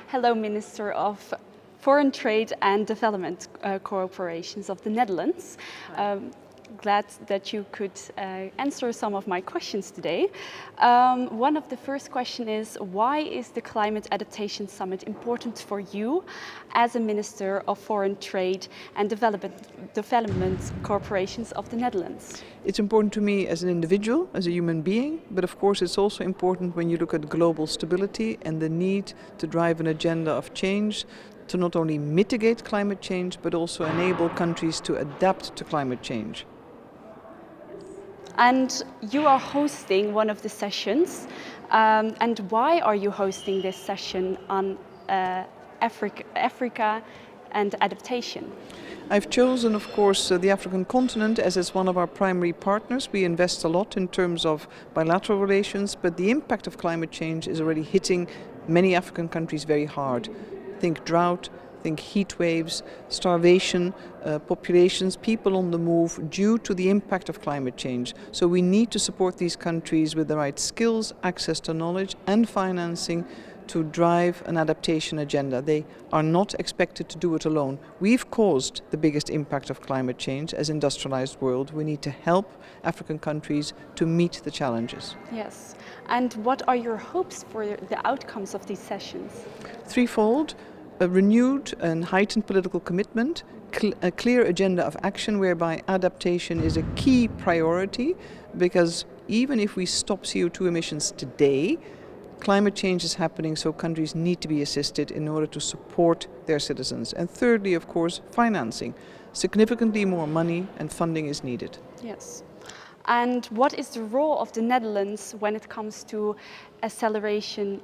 Hello, Minister of Foreign Trade and Development Corporations of the Netherlands. Glad that you could answer some of my questions today. One of the first questions is, why is the Climate Adaptation Summit important for you as a Minister of Foreign Trade and Development Corporations of the Netherlands? It's important to me as an individual, as a human being, but of course it's also important when you look at global stability and the need to drive an agenda of change to not only mitigate climate change, but also enable countries to adapt to climate change. And you are hosting one of the sessions. And why are you hosting this session on Africa and adaptation? I've chosen, of course, the African continent as it's one of our primary partners. We invest a lot in terms of bilateral relations, but the impact of climate change is already hitting many African countries very hard. Think drought, think heat waves, starvation, populations, people on the move due to the impact of climate change. So we need to support these countries with the right skills, access to knowledge and financing to drive an adaptation agenda. They are not expected to do it alone. We've caused the biggest impact of climate change as industrialized world. We need to help African countries to meet the challenges. Yes. And what are your hopes for the outcomes of these sessions? Threefold: a renewed and heightened political commitment, a clear agenda of action whereby adaptation is a key priority, because even if we stop CO2 emissions today, climate change is happening, so countries need to be assisted in order to support their citizens. And thirdly, of course, financing. Significantly more money and funding is needed. Yes. And what is the role of the Netherlands when it comes to adaptation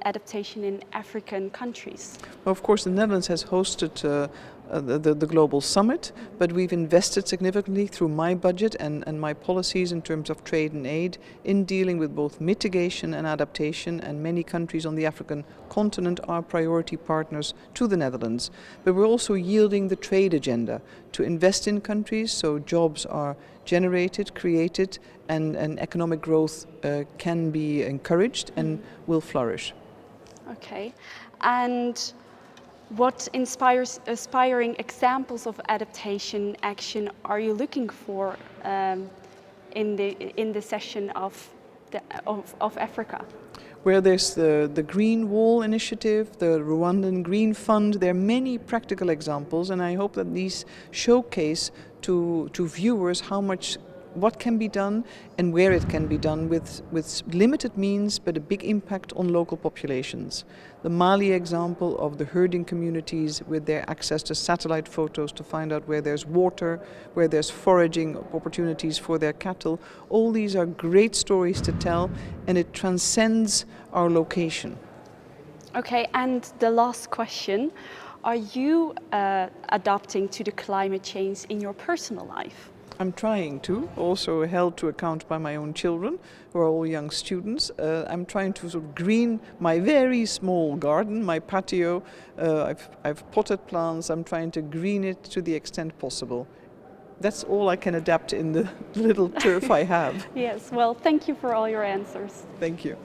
in African countries? Well, of course, the Netherlands has hosted the global summit, but we've invested significantly through my budget and my policies in terms of trade and aid in dealing with both mitigation and adaptation, and many countries on the African continent are priority partners to the Netherlands. But we're also yielding the trade agenda to invest in countries so jobs are generated, created, and economic growth can be encouraged and will flourish. Okay. And what inspiring examples of adaptation action are you looking for in the session of Africa? Where there's the Green Wall initiative, the Rwandan Green Fund, there are many practical examples, and I hope that these showcase to viewers what can be done and where it can be done with limited means but a big impact on local populations. The Mali example of the herding communities with their access to satellite photos to find out where there's water, where there's foraging opportunities for their cattle, all these are great stories to tell, and it transcends our location. Okay, and the last question, are you adapting to the climate change in your personal life? I'm trying to, also held to account by my own children, who are all young students. I'm trying to sort of green my very small garden, my patio. I've potted plants. I'm trying to green it to the extent possible. That's all I can adapt in the little turf I have. Yes, well, thank you for all your answers. Thank you.